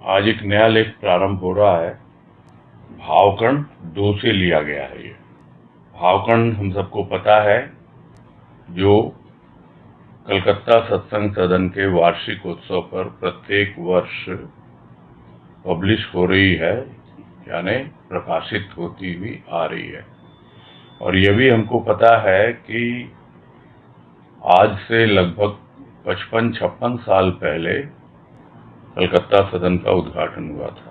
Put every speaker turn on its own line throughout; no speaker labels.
आज एक नया लेख प्रारंभ हो रहा है। भावकण 2 से लिया गया है। ये भावकण हम सबको पता है, जो कलकत्ता सत्संग सदन के वार्षिक उत्सव पर प्रत्येक वर्ष पब्लिश हो रही है, यानी प्रकाशित होती हुई आ रही है। और यह भी हमको पता है कि आज से लगभग 55-56 साल पहले कलकत्ता सदन का उद्घाटन हुआ था।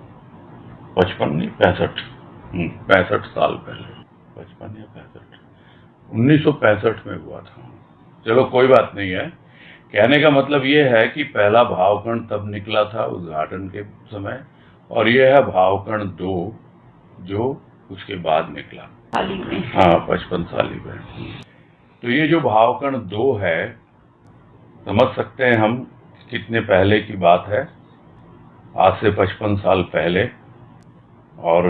55 नहीं, 65 साल पहले, 55 या 65, 1965 में हुआ था। चलो कोई बात नहीं है। कहने का मतलब ये है कि पहला भावकण तब निकला था उद्घाटन के समय, और यह है भावकण 2 जो उसके बाद निकला। हाँ, 55 साल में। तो ये जो भावकण 2 है, समझ सकते हैं हम कितने पहले की बात है, आज से 55 साल पहले। और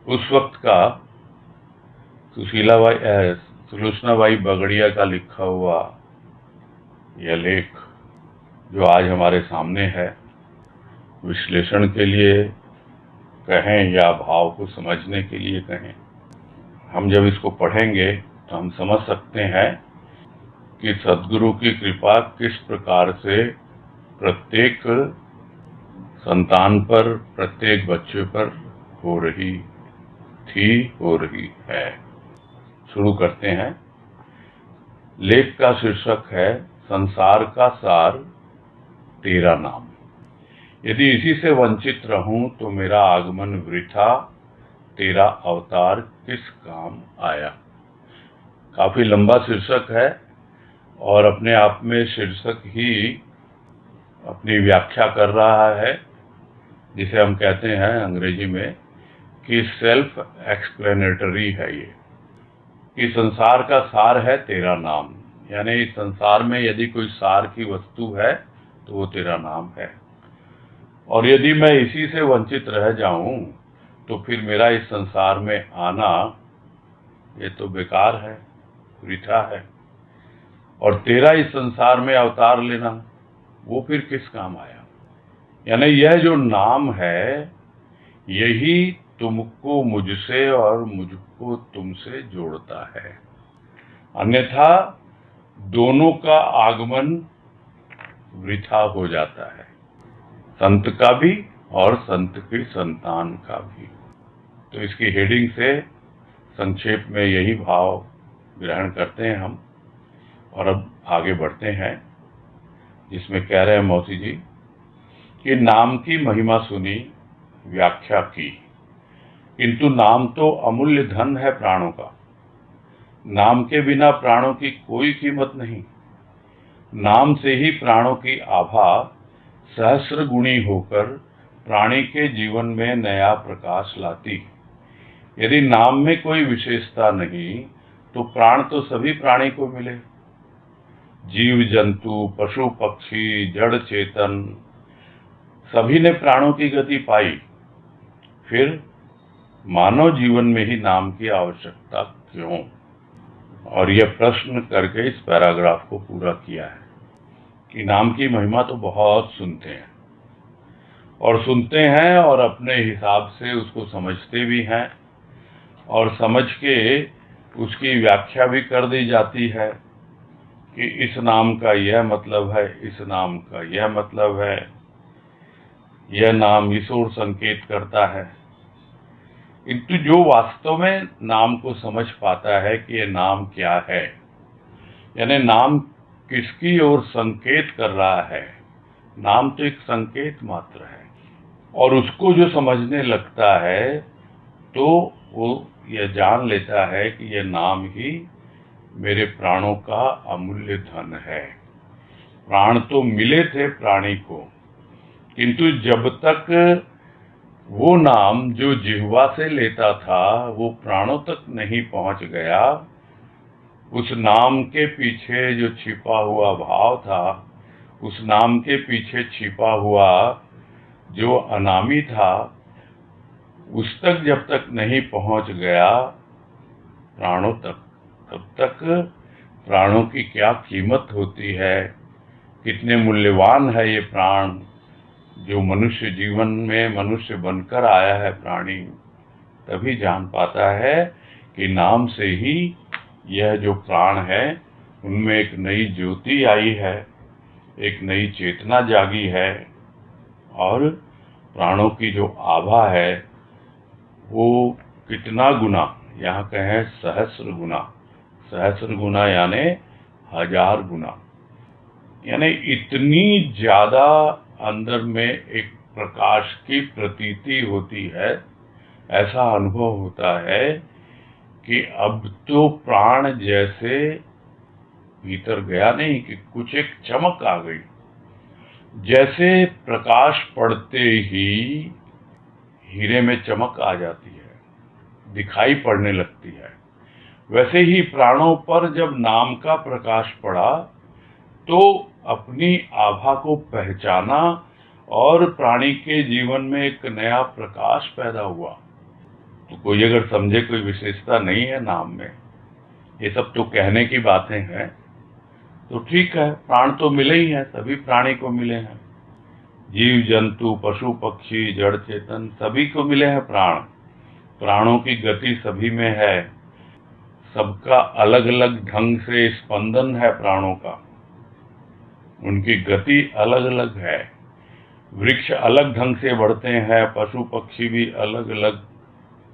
उस वक्त का सुलोचनाबाई बगड़िया का लिखा हुआ यह लेख जो आज हमारे सामने है, विश्लेषण के लिए कहें या भाव को समझने के लिए कहें, हम जब इसको पढ़ेंगे तो हम समझ सकते हैं कि सद्गुरु की कृपा किस प्रकार से प्रत्येक संतान पर, प्रत्येक बच्चे पर हो रही थी, हो रही है। शुरू करते हैं। लेख का शीर्षक है संसार का सार तेरा नाम। यदि इसी से वंचित रहूं तो मेरा आगमन वृथा, तेरा अवतार किस काम आया। काफी लंबा शीर्षक है और अपने आप में शीर्षक ही अपनी व्याख्या कर रहा है, जिसे हम कहते हैं अंग्रेजी में कि सेल्फ एक्सप्लेनेटरी है ये, कि संसार का सार है तेरा नाम। यानी इस संसार में यदि कोई सार की वस्तु है तो वो तेरा नाम है। और यदि मैं इसी से वंचित रह जाऊं तो फिर मेरा इस संसार में आना ये तो बेकार है, वृथा है। और तेरा इस संसार में अवतार लेना वो फिर किस काम आया। यानी यह जो नाम है, यही तुमको मुझसे और मुझको तुमसे जोड़ता है। अन्यथा दोनों का आगमन वृथा हो जाता है, संत का भी और संत की संतान का भी। तो इसकी हेडिंग से संक्षेप में यही भाव ग्रहण करते हैं हम, और अब आगे बढ़ते हैं, जिसमें कह रहे हैं मौसी जी कि नाम की महिमा सुनी, व्याख्या की, किंतु नाम तो अमूल्य धन है प्राणों का। नाम के बिना प्राणों की कोई कीमत नहीं। नाम से ही प्राणों की आभा सहस्र गुणी होकर प्राणी के जीवन में नया प्रकाश लाती। यदि नाम में कोई विशेषता नहीं तो प्राण तो सभी प्राणी को मिले। जीव जंतु, पशु पक्षी, जड़ चेतन सभी ने प्राणों की गति पाई। फिर मानव जीवन में ही नाम की आवश्यकता क्यों? और यह प्रश्न करके इस पैराग्राफ को पूरा किया है कि नाम की महिमा तो बहुत सुनते हैं और अपने हिसाब से उसको समझते भी हैं, और समझ के उसकी व्याख्या भी कर दी जाती है कि इस नाम का यह मतलब है, इस नाम का यह मतलब है, यह नाम इस ओर संकेत करता है। किंतु जो वास्तव में नाम को समझ पाता है कि यह नाम क्या है, यानी नाम किसकी ओर संकेत कर रहा है, नाम तो एक संकेत मात्र है, और उसको जो समझने लगता है तो वो यह जान लेता है कि यह नाम ही मेरे प्राणों का अमूल्य धन है। प्राण तो मिले थे प्राणी को, किंतु जब तक वो नाम जो जिह्वा से लेता था वो प्राणों तक नहीं पहुंच गया, उस नाम के पीछे जो छिपा हुआ भाव था, उस नाम के पीछे छिपा हुआ जो अनामी था, उस तक जब तक नहीं पहुंच गया प्राणों तक, तब तक प्राणों की क्या कीमत होती है, कितने मूल्यवान है ये प्राण, जो मनुष्य जीवन में मनुष्य बनकर आया है प्राणी, तभी जान पाता है कि नाम से ही यह जो प्राण है उनमें एक नई ज्योति आई है, एक नई चेतना जागी है, और प्राणों की जो आभा है वो कितना गुना, यहाँ कहें सहस्र गुना यानी 1000 गुना, यानी इतनी ज्यादा अंदर में एक प्रकाश की प्रतीति होती है। ऐसा अनुभव होता है कि अब तो प्राण जैसे भीतर गया नहीं कि कुछ एक चमक आ गई, जैसे प्रकाश पड़ते ही हीरे में चमक आ जाती है, दिखाई पड़ने लगती है। वैसे ही प्राणों पर जब नाम का प्रकाश पड़ा तो अपनी आभा को पहचाना और प्राणी के जीवन में एक नया प्रकाश पैदा हुआ। तो कोई अगर समझे कोई विशेषता नहीं है नाम में, ये सब तो कहने की बातें हैं, तो ठीक है, प्राण तो मिले ही हैं, सभी प्राणी को मिले हैं, जीव जंतु पशु पक्षी जड़ चेतन सभी को मिले हैं प्राण। प्राणों की गति सभी में है, सबका अलग अलग ढंग से स्पंदन है प्राणों का, उनकी गति अलग अलग है। वृक्ष अलग ढंग से बढ़ते हैं, पशु पक्षी भी अलग अलग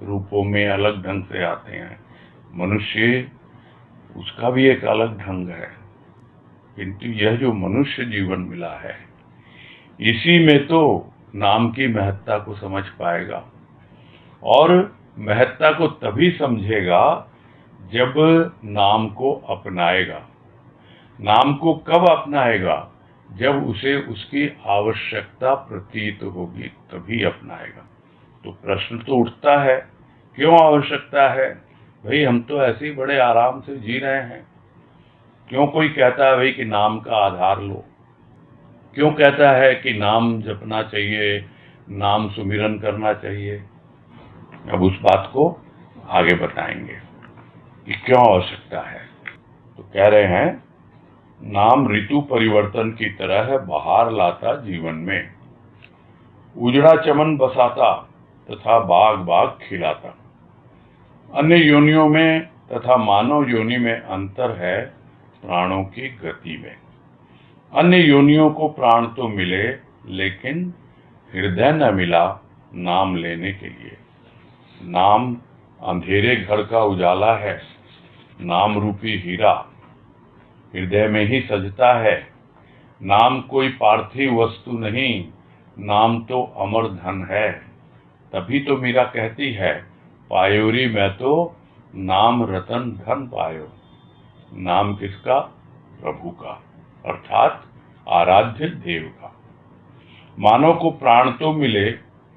रूपों में अलग ढंग से आते हैं, मनुष्य उसका भी एक अलग ढंग है। किंतु यह जो मनुष्य जीवन मिला है, इसी में तो नाम की महत्ता को समझ पाएगा, और महत्ता को तभी समझेगा जब नाम को अपनाएगा। नाम को कब अपनाएगा? जब उसे उसकी आवश्यकता प्रतीत होगी, तभी अपनाएगा। तो प्रश्न तो उठता है, क्यों आवश्यकता है? भाई हम तो ऐसे ही बड़े आराम से जी रहे हैं, क्यों कोई कहता है भाई कि नाम का आधार लो? क्यों कहता है कि नाम जपना चाहिए, नाम सुमिरन करना चाहिए? अब उस बात को आगे बताएंगे कि क्यों आवश्यकता है। तो कह रहे हैं, नाम ऋतु परिवर्तन की तरह बहार लाता जीवन में, उजड़ा चमन बसाता तथा बाग बाग खिलाता। अन्य योनियों में तथा मानव योनि में अंतर है प्राणों की गति में। अन्य योनियों को प्राण तो मिले, लेकिन हृदय न मिला नाम लेने के लिए। नाम अंधेरे घर का उजाला है, नाम रूपी हीरा हृदय में ही सजता है। नाम कोई पार्थिव वस्तु नहीं, नाम तो अमर धन है। तभी तो मीरा कहती है, पायोरी मैं तो नाम रतन धन पायो। नाम किसका? प्रभु का, अर्थात आराध्य देव का। मानव को प्राण तो मिले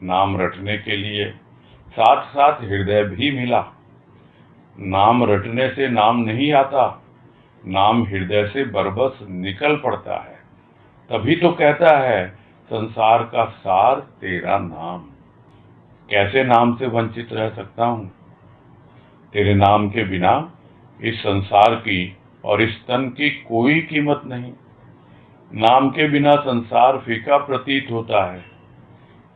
नाम रटने के लिए, साथ साथ हृदय भी मिला। नाम रटने से नाम नहीं आता, नाम हृदय से बरबस निकल पड़ता है। तभी तो कहता है, संसार का सार तेरा नाम। कैसे नाम से वंचित रह सकता हूँ? तेरे नाम के बिना इस संसार की और इस तन की कोई कीमत नहीं। नाम के बिना संसार फीका प्रतीत होता है।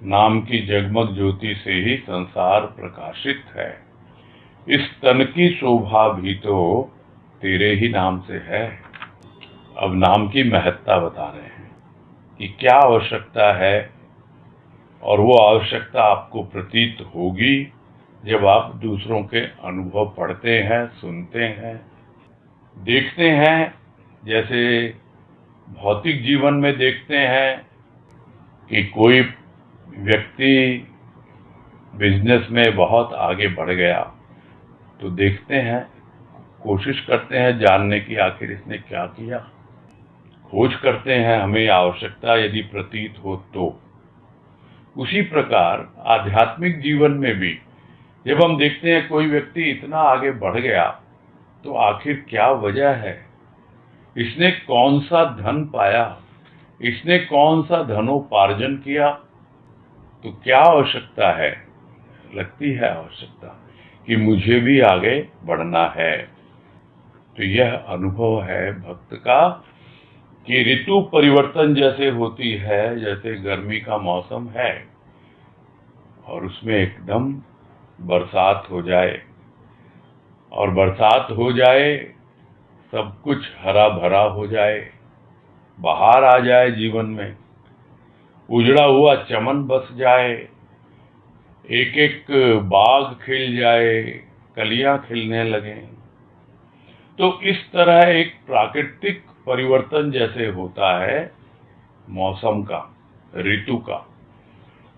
नाम की जगमग ज्योति से ही संसार प्रकाशित है। इस तन की शोभा भी तो तेरे ही नाम से है। अब नाम की महत्ता बता रहे हैं कि क्या आवश्यकता है, और वो आवश्यकता आपको प्रतीत होगी जब आप दूसरों के अनुभव पढ़ते हैं, सुनते हैं, देखते हैं। जैसे भौतिक जीवन में देखते हैं कि कोई व्यक्ति बिजनेस में बहुत आगे बढ़ गया, तो देखते हैं, कोशिश करते हैं जानने की आखिर इसने क्या किया, खोज करते हैं, हमें आवश्यकता यदि प्रतीत हो तो। उसी प्रकार आध्यात्मिक जीवन में भी जब हम देखते हैं कोई व्यक्ति इतना आगे बढ़ गया, तो आखिर क्या वजह है, इसने कौन सा धन पाया, इसने कौन सा धनोपार्जन किया, तो क्या आवश्यकता है? लगती है आवश्यकता कि मुझे भी आगे बढ़ना है। तो यह अनुभव है भक्त का कि ऋतु परिवर्तन जैसे होती है, जैसे गर्मी का मौसम है और उसमें एकदम बरसात हो जाए, और बरसात हो जाए, सब कुछ हरा भरा हो जाए, बहार आ जाए जीवन में, उजड़ा हुआ चमन बस जाए, एक एक बाग खिल जाए, कलियां खिलने लगें। तो इस तरह एक प्राकृतिक परिवर्तन जैसे होता है मौसम का, ऋतु का,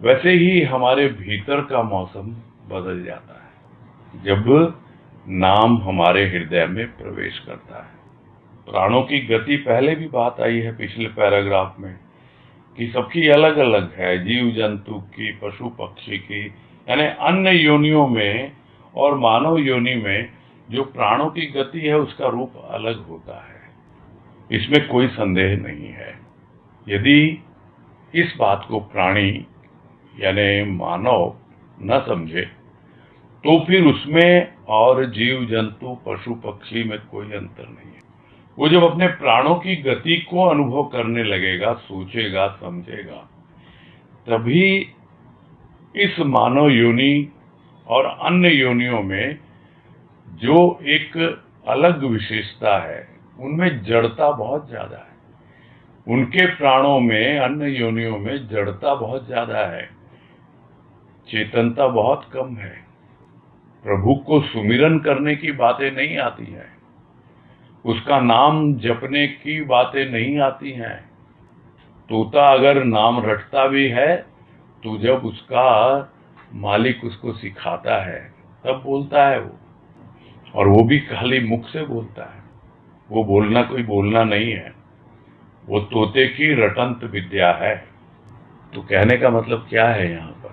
वैसे ही हमारे भीतर का मौसम बदल जाता है जब नाम हमारे हृदय में प्रवेश करता है। प्राणों की गति, पहले भी बात आई है पिछले पैराग्राफ में, कि सबकी अलग अलग है, जीव जंतु की, पशु पक्षी की, यानी अन्य योनियों में और मानव योनि में जो प्राणों की गति है उसका रूप अलग होता है, इसमें कोई संदेह नहीं है। यदि इस बात को प्राणी यानी मानव न समझे तो फिर उसमें और जीव जंतु पशु पक्षी में कोई अंतर नहीं है। वो जब अपने प्राणों की गति को अनुभव करने लगेगा, सोचेगा, समझेगा, तभी इस मानव योनि और अन्य योनियों में जो एक अलग विशेषता है, उनमें जड़ता बहुत ज्यादा है। उनके प्राणों में, अन्य योनियों में जड़ता बहुत ज्यादा है, चेतनता बहुत कम है। प्रभु को सुमिरन करने की बातें नहीं आती हैं, उसका नाम जपने की बातें नहीं आती हैं। तोता अगर नाम रटता भी है तो जब उसका मालिक उसको सिखाता है तब बोलता है वो, और वो भी खाली मुख से बोलता है। वो बोलना कोई बोलना नहीं है, वो तोते की रटंत विद्या है। तो कहने का मतलब क्या है यहाँ पर,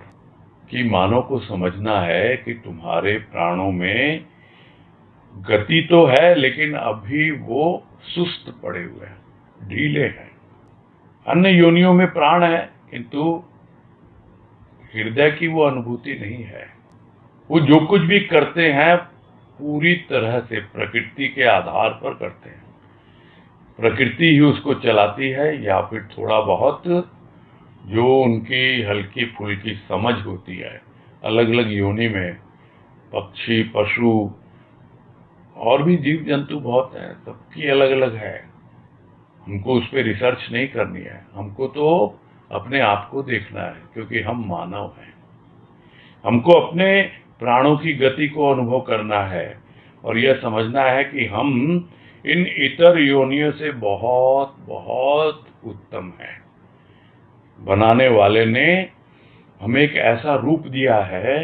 कि मानव को समझना है कि तुम्हारे प्राणों में गति तो है, लेकिन अभी वो सुस्त पड़े हुए हैं, ढीले हैं। अन्य योनियों में प्राण है, किंतु हृदय की वो अनुभूति नहीं है। वो जो कुछ भी करते हैं पूरी तरह से प्रकृति के आधार पर करते हैं। प्रकृति ही उसको चलाती है, या फिर थोड़ा बहुत जो उनकी हल्की फुल्की समझ होती है। अलग अलग योनि में पक्षी, पशु और भी जीव जंतु बहुत हैं, सबकी अलग अलग है। हमको उस पर रिसर्च नहीं करनी है, हमको तो अपने आप को देखना है, क्योंकि हम मानव हैं। हमको अपने प्राणों की गति को अनुभव करना है और यह समझना है कि हम इन इतर योनियों से बहुत बहुत उत्तम हैं। बनाने वाले ने हमें एक ऐसा रूप दिया है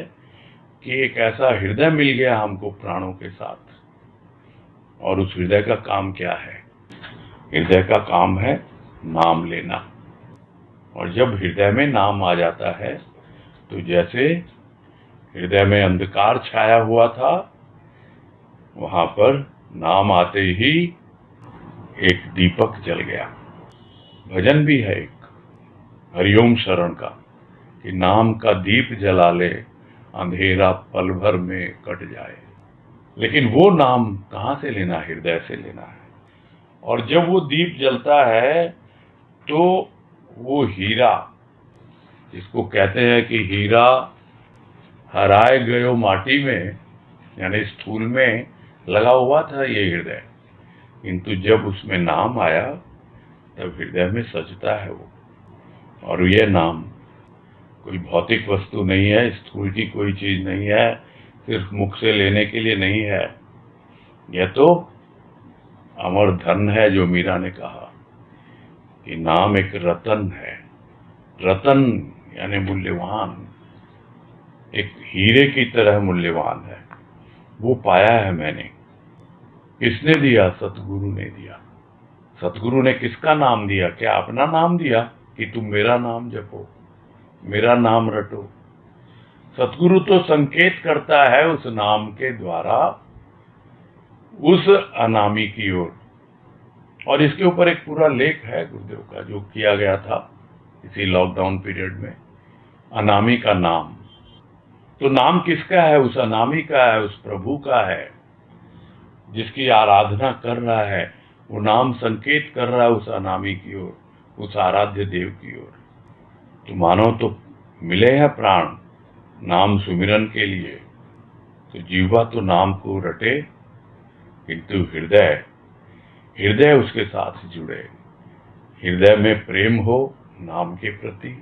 कि एक ऐसा हृदय मिल गया हमको प्राणों के साथ। और उस हृदय का काम क्या है? हृदय का काम है नाम लेना। और जब हृदय में नाम आ जाता है तो जैसे हृदय में अंधकार छाया हुआ था, वहां पर नाम आते ही एक दीपक जल गया। भजन भी है एक हरिओम शरण का, कि नाम का दीप जला ले, अंधेरा पल भर में कट जाए। लेकिन वो नाम कहाँ से लेना? हृदय से लेना है। और जब वो दीप जलता है तो वो हीरा, जिसको कहते हैं कि हीरा हराए गयो माटी में, यानी स्थूल में लगा हुआ था ये हृदय, किंतु जब उसमें नाम आया तब हृदय में सजता है वो। और ये नाम कोई भौतिक वस्तु नहीं है, स्थूल की कोई चीज नहीं है, सिर्फ मुख से लेने के लिए नहीं है। यह तो अमर धन है, जो मीरा ने कहा कि नाम एक रतन है। रतन यानी मूल्यवान, एक हीरे की तरह मूल्यवान है। वो पाया है मैंने। किसने दिया? सतगुरु ने दिया। सतगुरु ने किसका नाम दिया? क्या अपना नाम दिया कि तुम मेरा नाम जपो, मेरा नाम रटो? सतगुरु तो संकेत करता है उस नाम के द्वारा उस अनामी की ओर। और इसके ऊपर एक पूरा लेख है गुरुदेव का, जो किया गया था इसी लॉकडाउन पीरियड में, अनामी का नाम। तो नाम किसका है? उस अनामी का है, उस प्रभु का है जिसकी आराधना कर रहा है। वो नाम संकेत कर रहा है उस अनामी की ओर, उस आराध्य देव की ओर। तो मानो तो मिले हैं प्राण नाम सुमिरन के लिए, तो जीवा तो नाम को रटे, किंतु हृदय हृदय उसके साथ जुड़े। हृदय में प्रेम हो नाम के प्रति,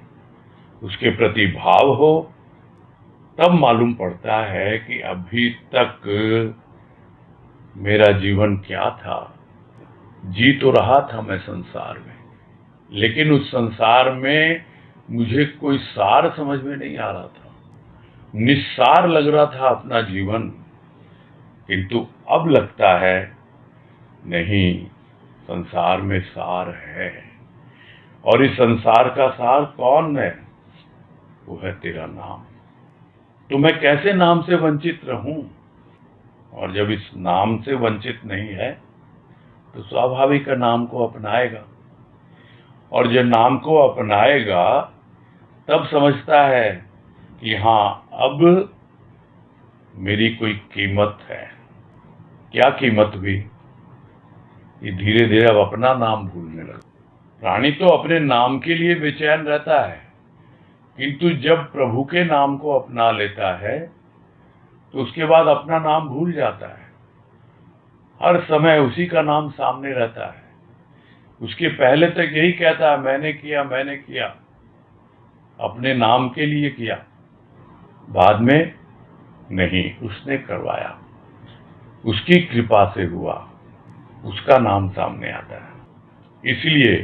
उसके प्रति भाव हो, तब मालूम पड़ता है कि अभी तक मेरा जीवन क्या था। जी तो रहा था मैं संसार में, लेकिन उस संसार में मुझे कोई सार समझ में नहीं आ रहा था, निस्सार लग रहा था अपना जीवन। किंतु अब लगता है नहीं, संसार में सार है, और इस संसार का सार कौन है? वो है तेरा नाम। तो मैं कैसे नाम से वंचित रहूं? और जब इस नाम से वंचित नहीं है तो स्वाभाविक है नाम को अपनाएगा, और जब नाम को अपनाएगा तब समझता है कि हाँ, अब मेरी कोई कीमत है। क्या कीमत हुई? ये धीरे धीरे अब अपना नाम भूलने लगा। प्राणी तो अपने नाम के लिए बेचैन रहता है, किंतु जब प्रभु के नाम को अपना लेता है तो उसके बाद अपना नाम भूल जाता है। हर समय उसी का नाम सामने रहता है। उसके पहले तक यही कहता है मैंने किया, मैंने किया, अपने नाम के लिए किया। बाद में नहीं, उसने करवाया, उसकी कृपा से हुआ, उसका नाम सामने आता है। इसलिए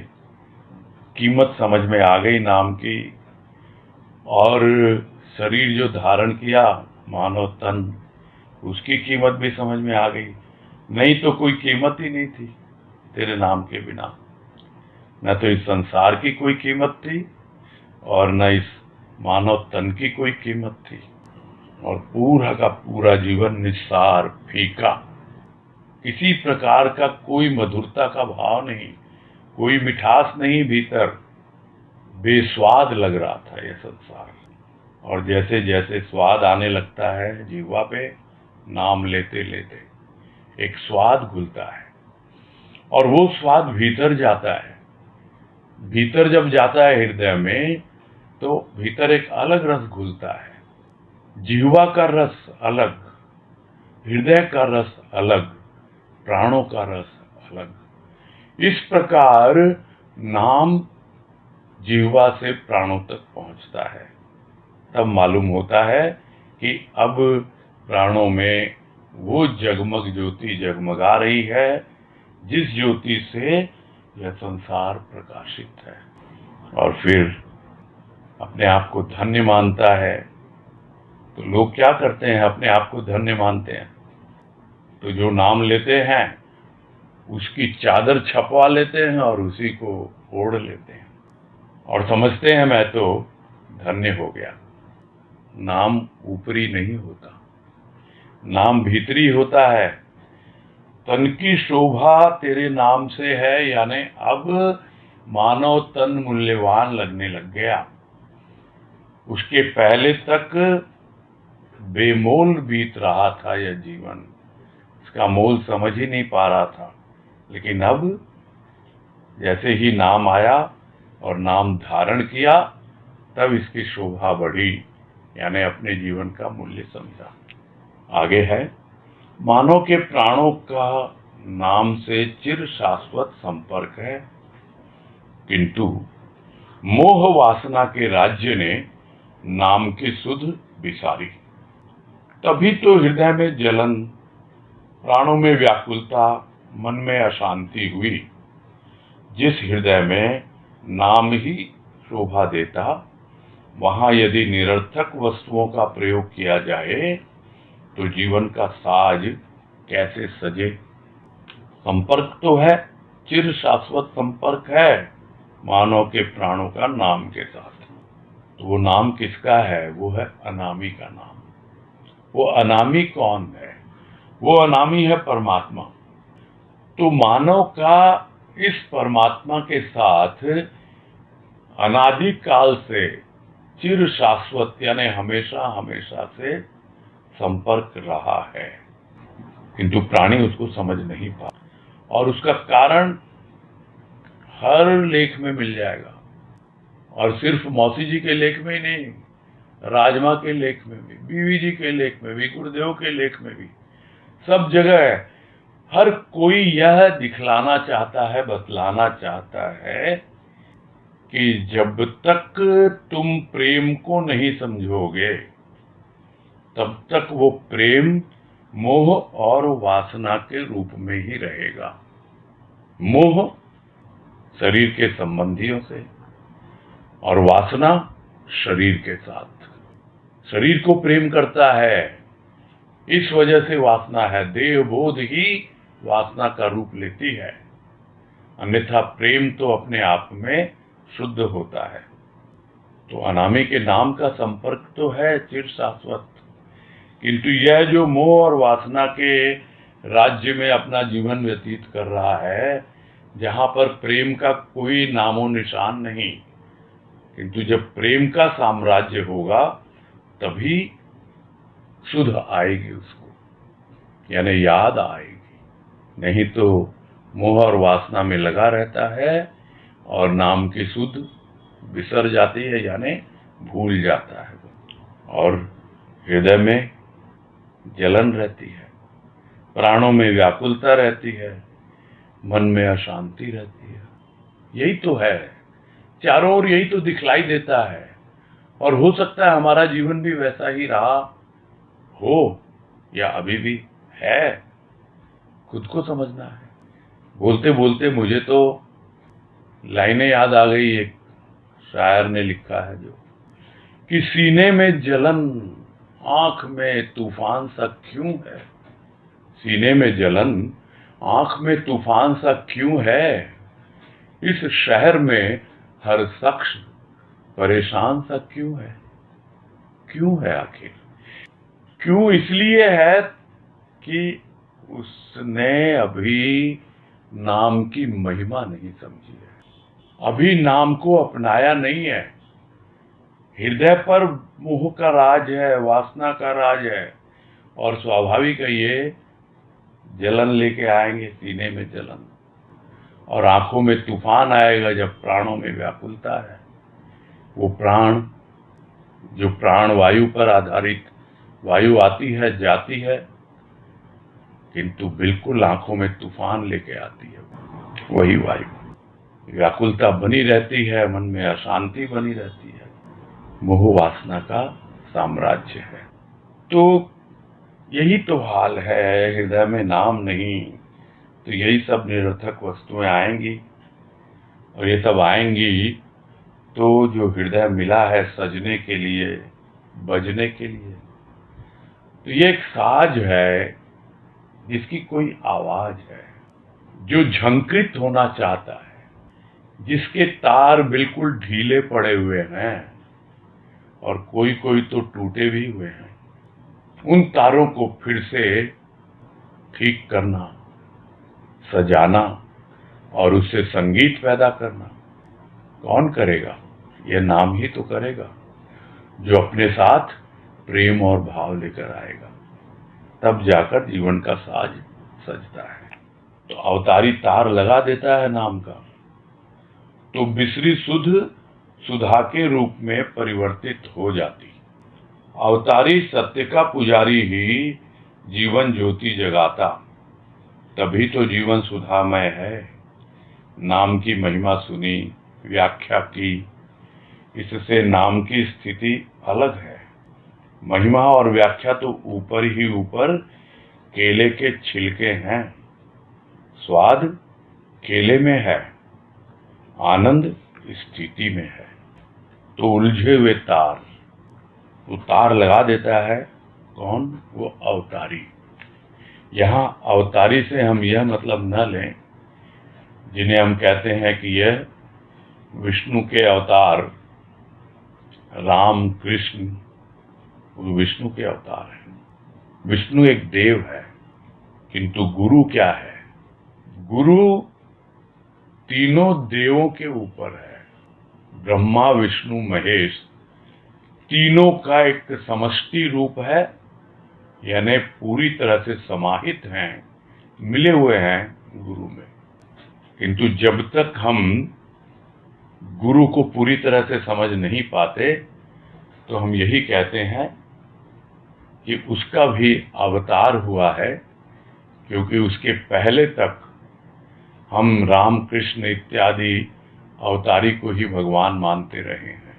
कीमत समझ में आ गई नाम की, और शरीर जो धारण किया मानव तन, उसकी कीमत भी समझ में आ गई। नहीं तो कोई कीमत ही नहीं थी तेरे नाम के बिना। न तो इस संसार की कोई कीमत थी, और न इस मानव तन की कोई कीमत थी, और पूरा का पूरा जीवन निस्सार, फीका, किसी प्रकार का कोई मधुरता का भाव नहीं, कोई मिठास नहीं, भीतर बेस्वाद लग रहा था यह संसार। और जैसे जैसे स्वाद आने लगता है जीवा पे, नाम लेते लेते एक स्वाद घुलता है, और वो स्वाद भीतर जाता है। भीतर जब जाता है हृदय में, तो भीतर एक अलग रस घुलता है। जिह्वा का रस अलग, हृदय का रस अलग, प्राणों का रस अलग। इस प्रकार नाम जिह्वा से प्राणों तक पहुंचता है। तब मालूम होता है कि अब प्राणों में वो जगमग ज्योति जगमगा रही है, जिस ज्योति से यह संसार प्रकाशित है। और फिर अपने आप को धन्य मानता है। तो लोग क्या करते हैं? अपने आप को धन्य मानते हैं तो जो नाम लेते हैं उसकी चादर छपवा लेते हैं और उसी को ओढ़ लेते हैं, और समझते हैं मैं तो धन्य हो गया। नाम ऊपरी नहीं होता, नाम भीतरी होता है। तन की शोभा तेरे नाम से है, यानी अब मानव तन मूल्यवान लगने लग गया। उसके पहले तक बेमोल बीत रहा था यह जीवन, इसका मोल समझ ही नहीं पा रहा था। लेकिन अब जैसे ही नाम आया और नाम धारण किया, तब इसकी शोभा बढ़ी, यानी अपने जीवन का मूल्य समझा। आगे है, मानव के प्राणों का नाम से चिर शाश्वत संपर्क है, किंतु मोह वासना के राज्य ने नाम की सुध बिसारी। तभी तो हृदय में जलन, प्राणों में व्याकुलता, मन में अशांति हुई। जिस हृदय में नाम ही शोभा देता, वहां यदि निरर्थक वस्तुओं का प्रयोग किया जाए तो जीवन का साज कैसे सजे? संपर्क तो है, चिर शाश्वत संपर्क है मानव के प्राणों का नाम के साथ। तो वो नाम किसका है? वो है अनामी का नाम। वो अनामी कौन है? वो अनामी है परमात्मा। तो मानव का इस परमात्मा के साथ अनादि काल से चिर शाश्वत, यानी हमेशा हमेशा से संपर्क रहा है, किंतु प्राणी उसको समझ नहीं पा। और उसका कारण हर लेख में मिल जाएगा, और सिर्फ मौसी जी के लेख में ही नहीं, राजमा के लेख में भी, बीवी जी के लेख में भी, गुरुदेव के लेख में भी, सब जगह है। हर कोई यह दिखलाना चाहता है, बतलाना चाहता है कि जब तक तुम प्रेम को नहीं समझोगे तब तक वो प्रेम मोह और वासना के रूप में ही रहेगा। मोह शरीर के संबंधियों से और वासना शरीर के साथ। शरीर को प्रेम करता है, इस वजह से वासना है। देह बोध ही वासना का रूप लेती है, अन्यथा प्रेम तो अपने आप में शुद्ध होता है। तो अनामी के नाम का संपर्क तो है चिर शाश्वत, किंतु यह जो मोह और वासना के राज्य में अपना जीवन व्यतीत कर रहा है, जहां पर प्रेम का कोई नामो निशान नहीं, किंतु जब प्रेम का साम्राज्य होगा तभी सुध आएगी उसको, यानी याद आएगी। नहीं तो मोह और वासना में लगा रहता है और नाम की सुध बिसर जाती है, यानी भूल जाता है, और हृदय में जलन रहती है, प्राणों में व्याकुलता रहती है, मन में अशांति रहती है। यही तो है, चारों ओर यही तो दिखलाई देता है। और हो सकता है हमारा जीवन भी वैसा ही रहा हो या अभी भी है, खुद को समझना है। बोलते बोलते मुझे तो लाइनें याद आ गई, एक शायर ने लिखा है जो कि सीने में जलन आंख में तूफान सा क्यों है, सीने में जलन आंख में तूफान सा क्यों है, इस शहर में हर शख्स परेशान सा क्यों है। क्यों है आखिर? क्यों इसलिए है कि उसने अभी नाम की महिमा नहीं समझी है, अभी नाम को अपनाया नहीं है। हृदय पर मोह का राज है, वासना का राज है, और स्वाभाविक है ये जलन लेके आएंगे, सीने में जलन, और आंखों में तूफान आएगा जब प्राणों में व्याकुलता है। वो प्राण जो प्राण वायु पर आधारित, वायु आती है जाती है, किंतु बिल्कुल आंखों में तूफान लेके आती है। वही वायु, व्याकुलता बनी रहती है, मन में अशांति बनी रहती है, मोह वासना का साम्राज्य है। तो यही तो हाल है, हृदय में नाम नहीं तो यही सब निरर्थक वस्तुएं आएंगी, और ये सब आएंगी तो जो हृदय मिला है सजने के लिए, बजने के लिए, तो ये एक साज है जिसकी कोई आवाज है, जो झंकृत होना चाहता है, जिसके तार बिल्कुल ढीले पड़े हुए हैं और कोई कोई तो टूटे भी हुए हैं। उन तारों को फिर से ठीक करना, सजाना और उससे संगीत पैदा करना कौन करेगा? यह नाम ही तो करेगा, जो अपने साथ प्रेम और भाव लेकर आएगा, तब जाकर जीवन का साज सजता है। तो अवतारी तार लगा देता है नाम का, तो बिसरी सुध सुधा के रूप में परिवर्तित हो जाती। अवतारी सत्य का पुजारी ही जीवन ज्योति जगाता, तभी तो जीवन सुधामय है। नाम की महिमा सुनी, व्याख्या की, इससे नाम की स्थिति अलग है। महिमा और व्याख्या तो ऊपर ही ऊपर केले के छिलके हैं, स्वाद केले में है, आनंद स्थिति में है। तो उलझे हुए तार, वो तार लगा देता है कौन? वो अवतारी। यहाँ अवतारी से हम यह मतलब न लें जिन्हें हम कहते हैं कि यह विष्णु के अवतार, राम कृष्ण, वो विष्णु के अवतार हैं। विष्णु एक देव है, किंतु गुरु क्या है? गुरु तीनों देवों के ऊपर है। ब्रह्मा विष्णु महेश तीनों का एक समष्टि रूप है, यानी पूरी तरह से समाहित हैं, मिले हुए हैं गुरु में। किंतु जब तक हम गुरु को पूरी तरह से समझ नहीं पाते तो हम यही कहते हैं कि उसका भी अवतार हुआ है, क्योंकि उसके पहले तक हम राम कृष्ण इत्यादि अवतारी को ही भगवान मानते रहे हैं।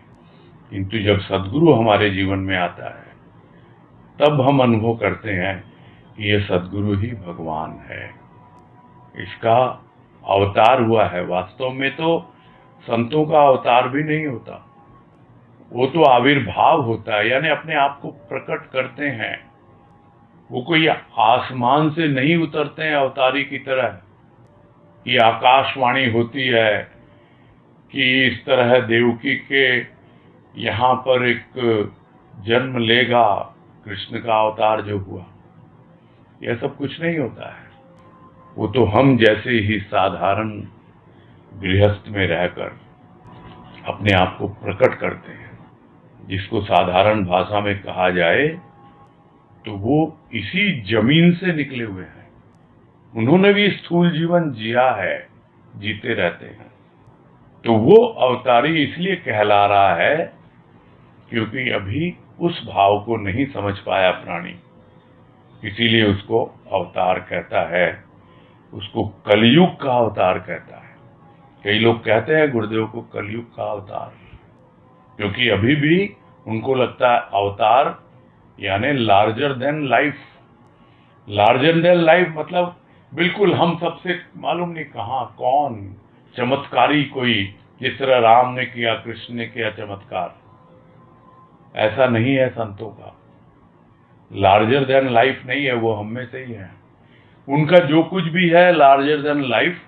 किंतु जब सद्गुरु हमारे जीवन में आता है तब हम अनुभव करते हैं कि यह सद्गुरु ही भगवान है, इसका अवतार हुआ है। वास्तव में तो संतों का अवतार भी नहीं होता, वो तो आविर्भाव होता है, यानी अपने आप को प्रकट करते हैं। वो कोई आसमान से नहीं उतरते हैं अवतारी की तरह कि आकाशवाणी होती है कि इस तरह देवकी के यहाँ पर एक जन्म लेगा कृष्ण का अवतार जो हुआ। यह सब कुछ नहीं होता है। वो तो हम जैसे ही साधारण गृहस्थ में रहकर अपने आप को प्रकट करते हैं, जिसको साधारण भाषा में कहा जाए तो वो इसी जमीन से निकले हुए हैं। उन्होंने भी स्थूल जीवन जिया है, जीते रहते हैं। तो वो अवतारी इसलिए कहला रहा है क्योंकि अभी उस भाव को नहीं समझ पाया प्राणी, इसीलिए उसको अवतार कहता है, उसको कलयुग का अवतार कहता है। कई लोग कहते हैं गुरुदेव को कलयुग का अवतार, क्योंकि अभी भी उनको लगता है अवतार यानी larger than life. Larger than life मतलब बिल्कुल हम सबसे मालूम नहीं कहाँ कौन चमत्कारी कोई, जिस तरह राम ने किया, कृष्ण ने किया चमत्कार। ऐसा नहीं है संतों का। लार्जर देन लाइफ नहीं है, वो हम में से ही है। उनका जो कुछ भी है लार्जर देन लाइफ,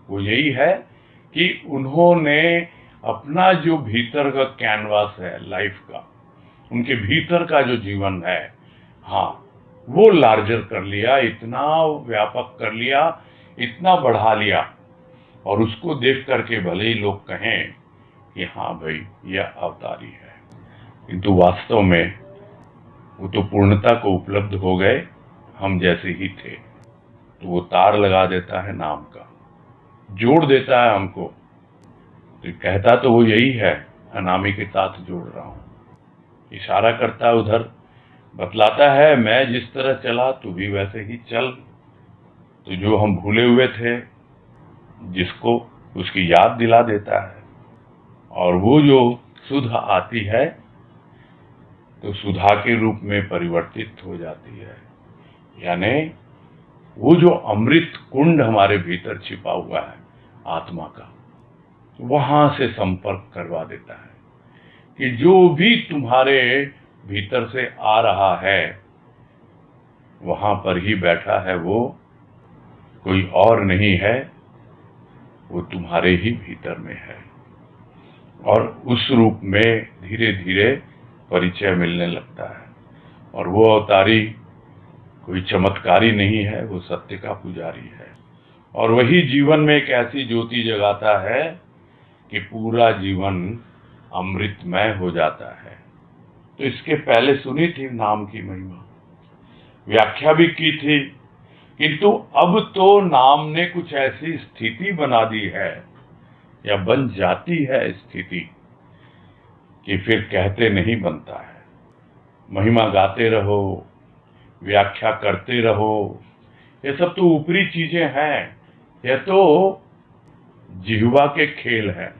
वो यही है कि उन्होंने अपना जो भीतर का कैनवास है लाइफ का, उनके भीतर का जो जीवन है, हाँ, वो लार्जर कर लिया, इतना व्यापक कर लिया, इतना बढ़ा लिया, और उसको देख करके भले ही लोग कहें कि हाँ भाई यह अवतारी है, किंतु वास्तव में वो तो पूर्णता को उपलब्ध हो गए, हम जैसे ही थे। तो वो तार लगा देता है नाम का, जोड़ देता है हमको। तो कहता तो वो यही है, अनामी के साथ जोड़ रहा हूं, इशारा करता है उधर, बतलाता है मैं जिस तरह चला तू भी वैसे ही चल। तो जो हम भूले हुए थे जिसको, उसकी याद दिला देता है, और वो जो सुधा आती है तो सुधा के रूप में परिवर्तित हो जाती है, यानी वो जो अमृत कुंड हमारे भीतर छिपा हुआ है आत्मा का, वहां से संपर्क करवा देता है कि जो भी तुम्हारे भीतर से आ रहा है वहां पर ही बैठा है, वो कोई और नहीं है, वो तुम्हारे ही भीतर में है। और उस रूप में धीरे धीरे परिचय मिलने लगता है। और वो अवतारी कोई चमत्कारी नहीं है, वो सत्य का पुजारी है, और वही जीवन में एक ऐसी ज्योति जगाता है कि पूरा जीवन अमृतमय हो जाता है। तो इसके पहले सुनी थी नाम की महिमा, व्याख्या भी की थी, किंतु अब तो नाम ने कुछ ऐसी स्थिति बना दी है, या बन जाती है स्थिति, कि फिर कहते नहीं बनता है। महिमा गाते रहो, व्याख्या करते रहो, ये सब तो ऊपरी चीजें हैं, यह तो जिह्वा के खेल हैं।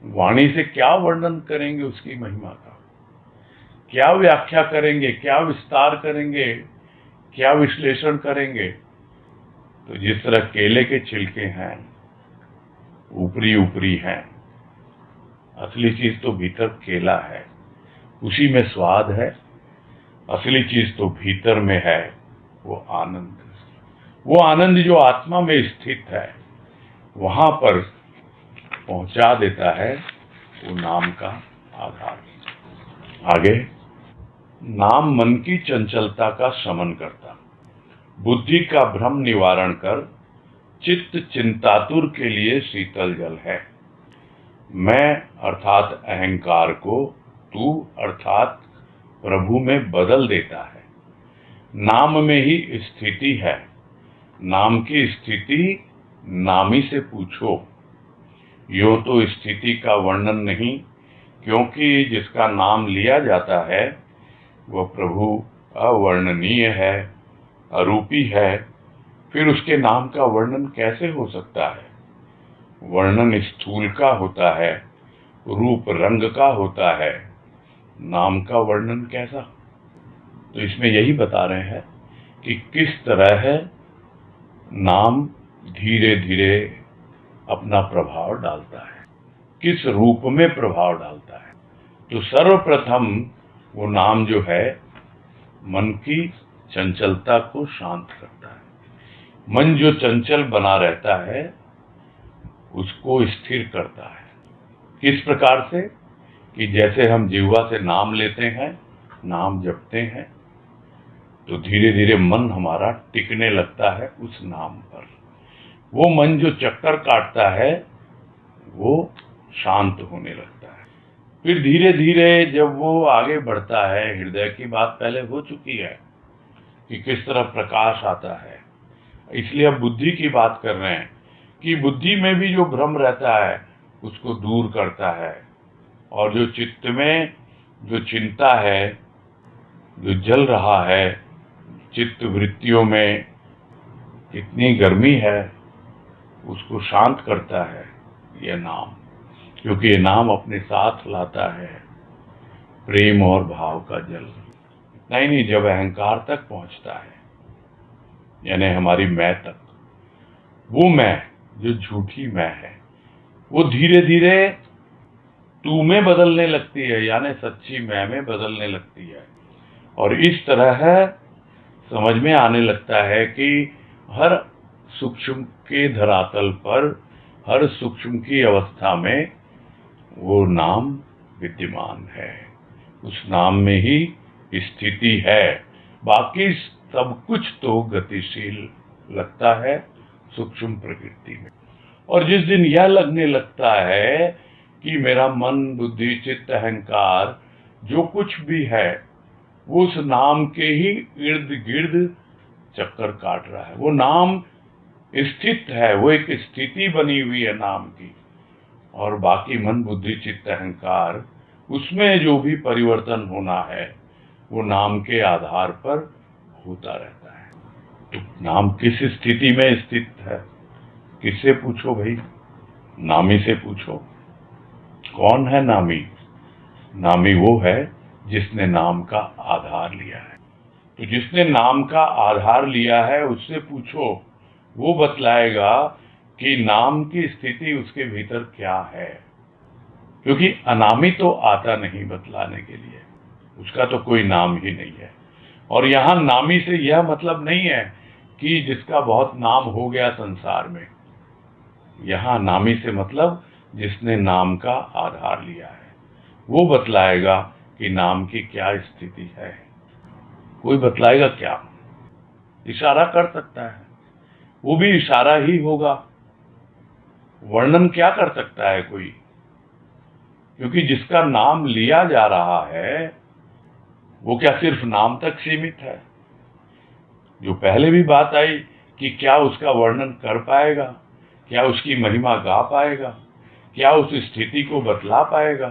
वाणी से क्या वर्णन करेंगे उसकी महिमा का, क्या व्याख्या करेंगे, क्या विस्तार करेंगे, क्या विश्लेषण करेंगे। तो जिस तरह केले के छिलके हैं, ऊपरी ऊपरी हैं, असली चीज तो भीतर केला है, उसी में स्वाद है। असली चीज तो भीतर में है, वो आनंद, वो आनंद जो आत्मा में स्थित है, वहां पर पहुंचा देता है वो नाम का आधार। आगे, नाम मन की चंचलता का शमन करता, बुद्धि का भ्रम निवारण कर, चित्त चिंतातुर के लिए शीतल जल है। मैं अर्थात अहंकार को तू अर्थात प्रभु में बदल देता है। नाम में ही स्थिति है, नाम की स्थिति नामी से पूछो। यूं तो स्थिति का वर्णन नहीं, क्योंकि जिसका नाम लिया जाता है वह प्रभु अवर्णनीय है, अरूपी है। फिर उसके नाम का वर्णन कैसे हो सकता है? वर्णन स्थूल का होता है, रूप रंग का होता है, नाम का वर्णन कैसा? तो इसमें यही बता रहे हैं कि किस तरह है नाम धीरे धीरे अपना प्रभाव डालता है, किस रूप में प्रभाव डालता है। तो सर्वप्रथम वो नाम जो है मन की चंचलता को शांत करता है। मन जो चंचल बना रहता है उसको स्थिर करता है। किस प्रकार से? कि जैसे हम जिह्वा से नाम लेते हैं, नाम जपते हैं, तो धीरे धीरे मन हमारा टिकने लगता है उस नाम पर। वो मन जो चक्कर काटता है वो शांत होने लगता है। फिर धीरे धीरे जब वो आगे बढ़ता है, हृदय की बात पहले हो चुकी है कि किस तरह प्रकाश आता है, इसलिए अब बुद्धि की बात कर रहे हैं कि बुद्धि में भी जो भ्रम रहता है उसको दूर करता है। और जो चित्त में जो चिंता है, जो जल रहा है, चित्त वृत्तियों में कितनी गर्मी है, उसको शांत करता है यह नाम। क्योंकि ये नाम अपने साथ लाता है प्रेम और भाव का जल। इतना ही नहीं, जब अहंकार तक पहुंचता है, यानी हमारी मैं तक, वो मैं जो झूठी मैं है वो धीरे धीरे तू में बदलने लगती है, यानी सच्ची मैं में बदलने लगती है। और इस तरह समझ में आने लगता है कि हर सूक्ष्म के धरातल पर, हर सूक्ष्म की अवस्था में वो नाम विद्यमान है। उस नाम में ही स्थिति है। बाकी सब कुछ तो गतिशील लगता है सूक्ष्म प्रकृति में। और जिस दिन यह लगने लगता है कि मेरा मन, बुद्धि, चित्त, अहंकार जो कुछ भी है वो उस नाम के ही इर्द गिर्द चक्कर काट रहा है, वो नाम स्थित है, वो एक स्थिति बनी हुई है नाम की, और बाकी मन, बुद्धि, चित्त, अहंकार उसमें जो भी परिवर्तन होना है वो नाम के आधार पर होता रहता है। तो नाम किस स्थिति में स्थित है? किससे पूछो भाई? नामी से पूछो। कौन है नामी? नामी वो है जिसने नाम का आधार लिया है। तो जिसने नाम का आधार लिया है उससे पूछो, वो बतलाएगा कि नाम की स्थिति उसके भीतर क्या है। क्योंकि अनामी तो आता नहीं बतलाने के लिए, उसका तो कोई नाम ही नहीं है। और यहाँ नामी से यह मतलब नहीं है कि जिसका बहुत नाम हो गया संसार में। यहाँ नामी से मतलब जिसने नाम का आधार लिया है, वो बतलाएगा कि नाम की क्या स्थिति है। कोई बतलाएगा क्या? इशारा कर सकता है, वो भी इशारा ही होगा। वर्णन क्या कर सकता है कोई? क्योंकि जिसका नाम लिया जा रहा है वो क्या सिर्फ नाम तक सीमित है? जो पहले भी बात आई कि क्या उसका वर्णन कर पाएगा, क्या उसकी महिमा गा पाएगा, क्या उस स्थिति को बतला पाएगा?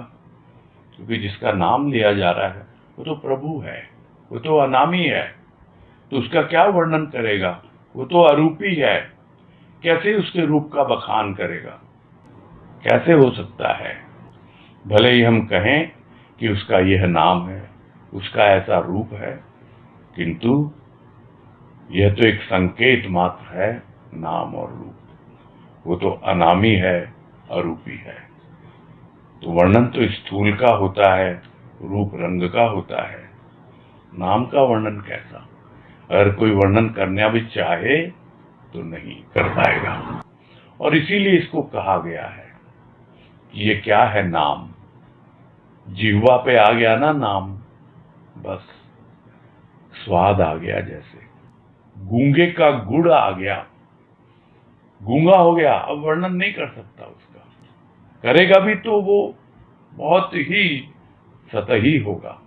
क्योंकि जिसका नाम लिया जा रहा है वो तो प्रभु है, वो तो अनामी है, तो उसका क्या वर्णन करेगा? वो तो अरूपी है, कैसे उसके रूप का बखान करेगा? कैसे हो सकता है? भले ही हम कहें कि उसका यह नाम है, उसका ऐसा रूप है, किंतु यह तो एक संकेत मात्र है, नाम और रूप। वो तो अनामी है, अरूपी है। तो वर्णन तो स्थूल का होता है, रूप रंग का होता है, नाम का वर्णन कैसा? अगर कोई वर्णन करना भी चाहे तो नहीं कर पाएगा। और इसीलिए इसको कहा गया है कि ये क्या है नाम। जिह्वा पे आ गया ना नाम, बस स्वाद आ गया। जैसे गूंगे का गुड़ आ गया, गूंगा हो गया, अब वर्णन नहीं कर सकता उसका। करेगा भी तो वो बहुत ही सतही होगा।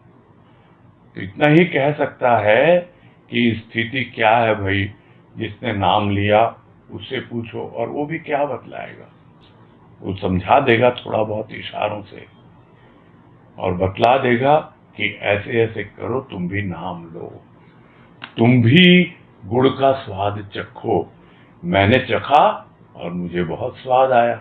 तो इतना ही कह सकता है कि स्थिति क्या है भाई, जिसने नाम लिया उससे पूछो और वो भी क्या बतलाएगा, वो समझा देगा थोड़ा बहुत इशारों से और बतला देगा कि ऐसे ऐसे करो, तुम भी नाम लो, तुम भी गुड़ का स्वाद चखो। मैंने चखा और मुझे बहुत स्वाद आया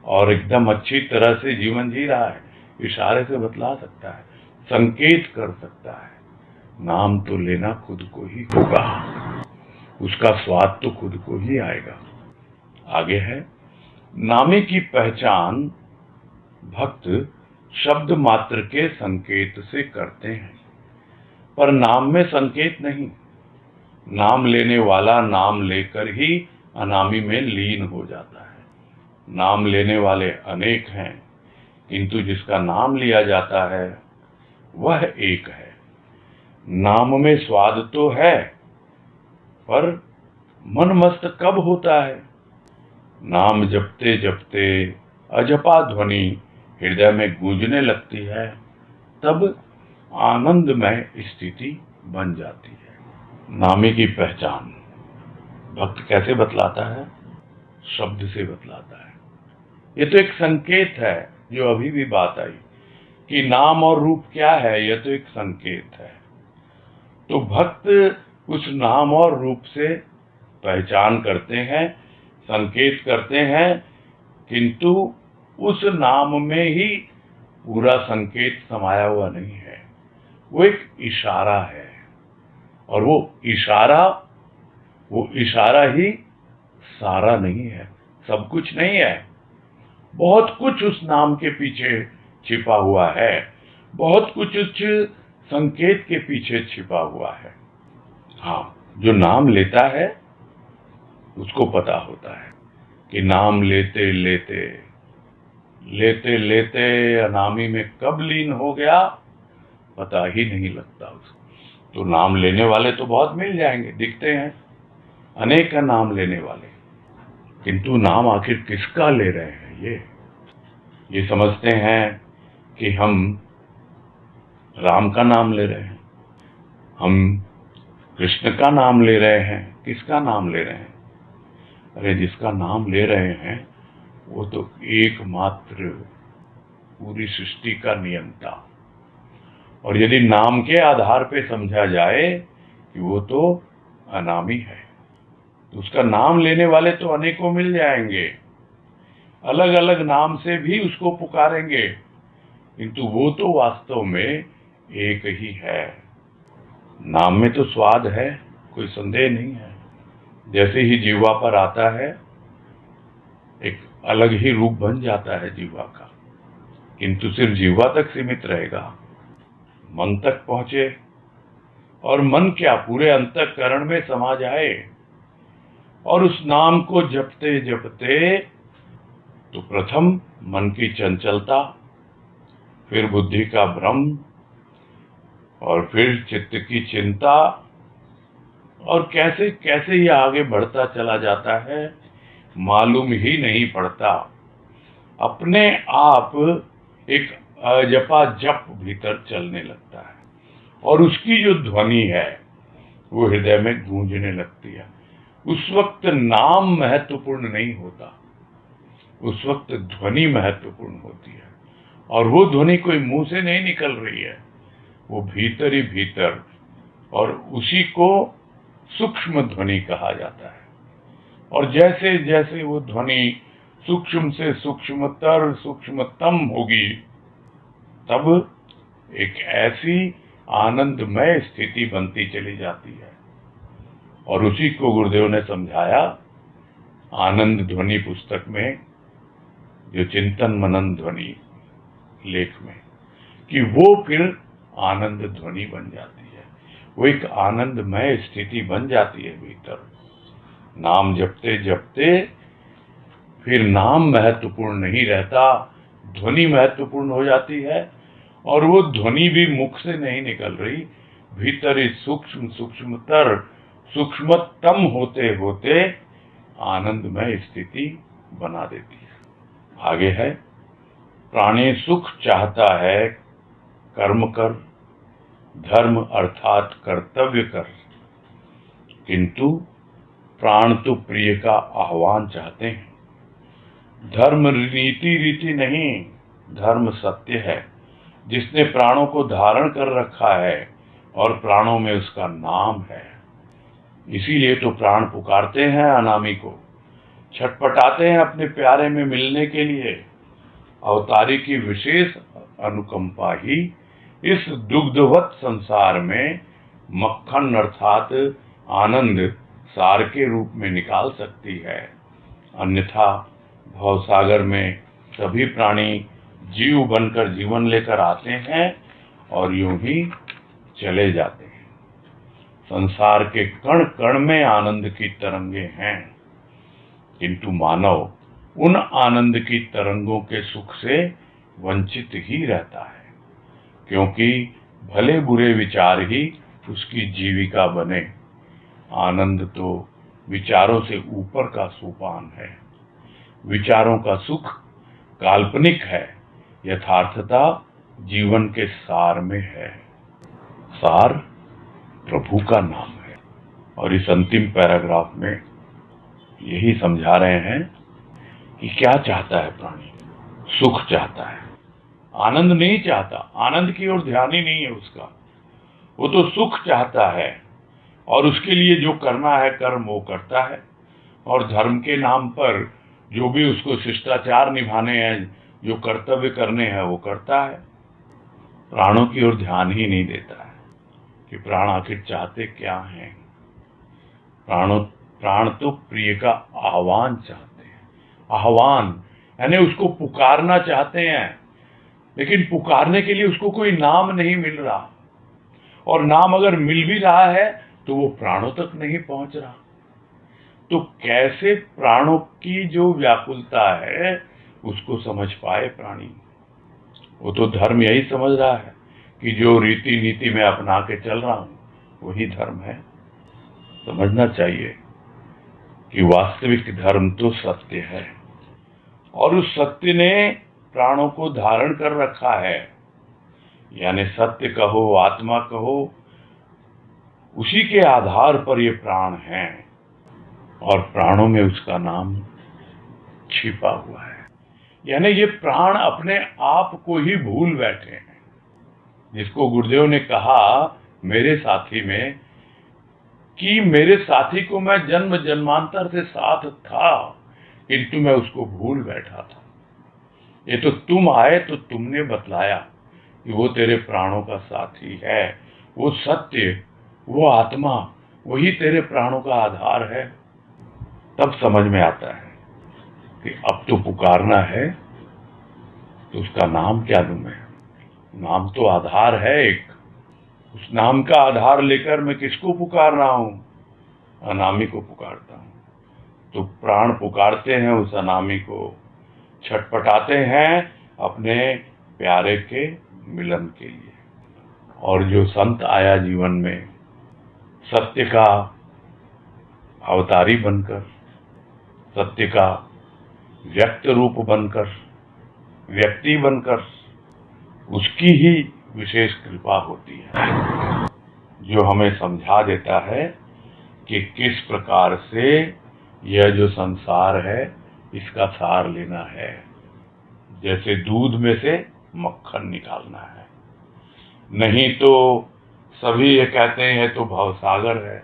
और एकदम अच्छी तरह से जीवन जी रहा है। इशारे से बतला सकता है, संकेत कर सकता है। नाम तो लेना खुद को ही होगा, उसका स्वाद तो खुद को ही आएगा। आगे है, नामे की पहचान भक्त शब्द मात्र के संकेत से करते हैं, पर नाम में संकेत नहीं। नाम लेने वाला नाम लेकर ही अनामी में लीन हो जाता है। नाम लेने वाले अनेक हैं, किंतु जिसका नाम लिया जाता है वह एक है। नाम में स्वाद तो है, पर मन मस्त कब होता है? नाम जपते जपते अजपा ध्वनि हृदय में गूंजने लगती है, तब आनंदमय स्थिति बन जाती है। नामे की पहचान भक्त कैसे बतलाता है? शब्द से बतलाता है। ये तो एक संकेत है, जो अभी भी बात आई कि नाम और रूप क्या है, यह तो एक संकेत है। तो भक्त उस नाम और रूप से पहचान करते हैं, संकेत करते हैं, किंतु उस नाम में ही पूरा संकेत समाया हुआ नहीं है। वो एक इशारा है और वो इशारा ही सारा नहीं है, सब कुछ नहीं है। बहुत कुछ उस नाम के पीछे छिपा हुआ है, बहुत कुछ उस संकेत के पीछे छिपा हुआ है। हाँ, जो नाम लेता है उसको पता होता है कि नाम लेते लेते लेते लेते अनामी में कब लीन हो गया पता ही नहीं लगता उसको। तो नाम लेने वाले तो बहुत मिल जाएंगे, दिखते हैं अनेक है नाम लेने वाले, किंतु नाम आखिर किसका ले रहे हैं? ये समझते हैं कि हम राम का नाम ले रहे हैं, हम कृष्ण का नाम ले रहे हैं। किसका नाम ले रहे हैं? अरे जिसका नाम ले रहे हैं वो तो एकमात्र पूरी सृष्टि का नियंता। और यदि नाम के आधार पे समझा जाए कि वो तो अनामी है, तो उसका नाम लेने वाले तो अनेकों मिल जाएंगे, अलग अलग नाम से भी उसको पुकारेंगे, किंतु वो तो वास्तव में एक ही है। नाम में तो स्वाद है, कोई संदेह नहीं है। जैसे ही जीवा पर आता है एक अलग ही रूप बन जाता है जीवा का, किंतु सिर्फ जीवा तक सीमित रहेगा, मन तक पहुंचे और मन क्या पूरे अंतःकरण में समा जाए और उस नाम को जपते जपते तो प्रथम मन की चंचलता, फिर बुद्धि का भ्रम और फिर चित्त की चिंता, और कैसे कैसे ये आगे बढ़ता चला जाता है मालूम ही नहीं पड़ता। अपने आप एक अजपा जप भीतर चलने लगता है और उसकी जो ध्वनि है वो हृदय में गूंजने लगती है। उस वक्त नाम महत्वपूर्ण नहीं होता, उस वक्त ध्वनि महत्वपूर्ण होती है। और वो ध्वनि कोई मुंह से नहीं निकल रही है, वो भीतर ही भीतर, और उसी को सूक्ष्म ध्वनि कहा जाता है। और जैसे जैसे वो ध्वनि सूक्ष्म से सूक्ष्मतर सूक्ष्मतम होगी, तब एक ऐसी आनंदमय स्थिति बनती चली जाती है। और उसी को गुरुदेव ने समझाया आनंद ध्वनि पुस्तक में, जो चिंतन मनन ध्वनि लेख में, कि वो फिर आनंद ध्वनि बन जाती है, वो एक आनंदमय स्थिति बन जाती है भीतर। नाम जपते जपते फिर नाम महत्वपूर्ण नहीं रहता, ध्वनि महत्वपूर्ण हो जाती है। और वो ध्वनि भी मुख से नहीं निकल रही, भीतर ही सूक्ष्म सूक्ष्मतर सूक्ष्मतम होते होते आनंदमय स्थिति बना देती है। आगे है, प्राणी सुख चाहता है कर्म कर, धर्म अर्थात कर्तव्य कर, किंतु प्राण तो प्रिय का आह्वान चाहते हैं। धर्म नीति रीति नहीं, धर्म सत्य है। जिसने प्राणों को धारण कर रखा है और प्राणों में उसका नाम है। इसीलिए तो प्राण पुकारते हैं अनामी को, छटपटाते हैं अपने प्यारे में मिलने के लिए। अवतारी की विशेष अनुकंपा ही इस दुग्धवत संसार में मक्खन अर्थात आनंद सार के रूप में निकाल सकती है। अन्यथा भवसागर में सभी प्राणी जीव बनकर जीवन लेकर आते हैं और यूं ही चले जाते हैं। संसार के कण कण में आनंद की तरंगे हैं, किंतु मानव उन आनंद की तरंगों के सुख से वंचित ही रहता है, क्योंकि भले बुरे विचार ही उसकी जीविका बने। आनंद तो विचारों से ऊपर का सोपान है। विचारों का सुख काल्पनिक है, यथार्थता जीवन के सार में है। सार प्रभु का नाम है। और इस अंतिम पैराग्राफ में यही समझा रहे हैं कि क्या चाहता है प्राणी। सुख चाहता है, आनंद नहीं चाहता। आनंद की ओर ध्यान ही नहीं है उसका। वो तो सुख चाहता है और उसके लिए जो करना है कर्म वो करता है, और धर्म के नाम पर जो भी उसको शिष्टाचार निभाने हैं, जो कर्तव्य करने हैं वो करता है। प्राणों की ओर ध्यान ही नहीं देता है कि प्राण आखिर चाहते क्या हैं। प्राण तो प्रिय का आह्वान चाहते हैं। आह्वान यानी उसको पुकारना चाहते हैं, लेकिन पुकारने के लिए उसको कोई नाम नहीं मिल रहा, और नाम अगर मिल भी रहा है तो वो प्राणों तक नहीं पहुंच रहा। तो कैसे प्राणों की जो व्याकुलता है उसको समझ पाए प्राणी। वो तो धर्म यही समझ रहा है कि जो रीति नीति में अपना के चल रहा हूं वही धर्म है। समझना चाहिए कि वास्तविक धर्म तो सत्य है, और उस सत्य ने प्राणों को धारण कर रखा है। यानी सत्य कहो, आत्मा कहो, उसी के आधार पर ये प्राण हैं, और प्राणों में उसका नाम छिपा हुआ है। यानी ये प्राण अपने आप को ही भूल बैठे हैं। जिसको गुरुदेव ने कहा मेरे साथी में कि मेरे साथी को मैं जन्म जन्मांतर से साथ था, किंतु मैं उसको भूल बैठा था। ये तो तुम आए तो तुमने बतलाया कि वो तेरे प्राणों का साथी है। वो सत्य, वो आत्मा, वही तेरे प्राणों का आधार है। तब समझ में आता है कि अब तो पुकारना है तो उसका नाम क्या दूं मैं। नाम तो आधार है एक। उस नाम का आधार लेकर मैं किसको पुकार रहा हूं? अनामी को पुकारता हूं। तो प्राण पुकारते हैं उस अनामी को, छटपटाते हैं अपने प्यारे के मिलन के लिए। और जो संत आया जीवन में सत्य का अवतारी बनकर, सत्य का व्यक्त रूप बनकर, व्यक्ति बनकर, उसकी ही विशेष कृपा होती है, जो हमें समझा देता है कि किस प्रकार से यह जो संसार है इसका सार लेना है। जैसे दूध में से मक्खन निकालना है। नहीं तो सभी ये कहते हैं तो भवसागर है,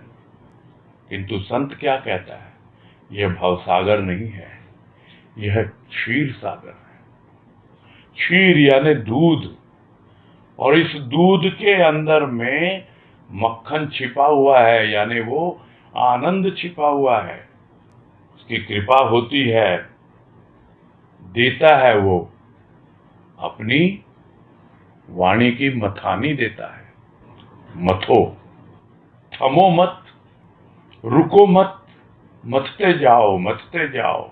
किंतु संत क्या कहता है? यह भवसागर नहीं है, यह क्षीर सागर है। क्षीर यानी दूध, और इस दूध के अंदर में मक्खन छिपा हुआ है, यानी वो आनंद छिपा हुआ है। उसकी कृपा होती है, देता है वो अपनी वाणी की मथानी देता है। मथो, थमो मत, रुको मत, मथते जाओ, मथते जाओ,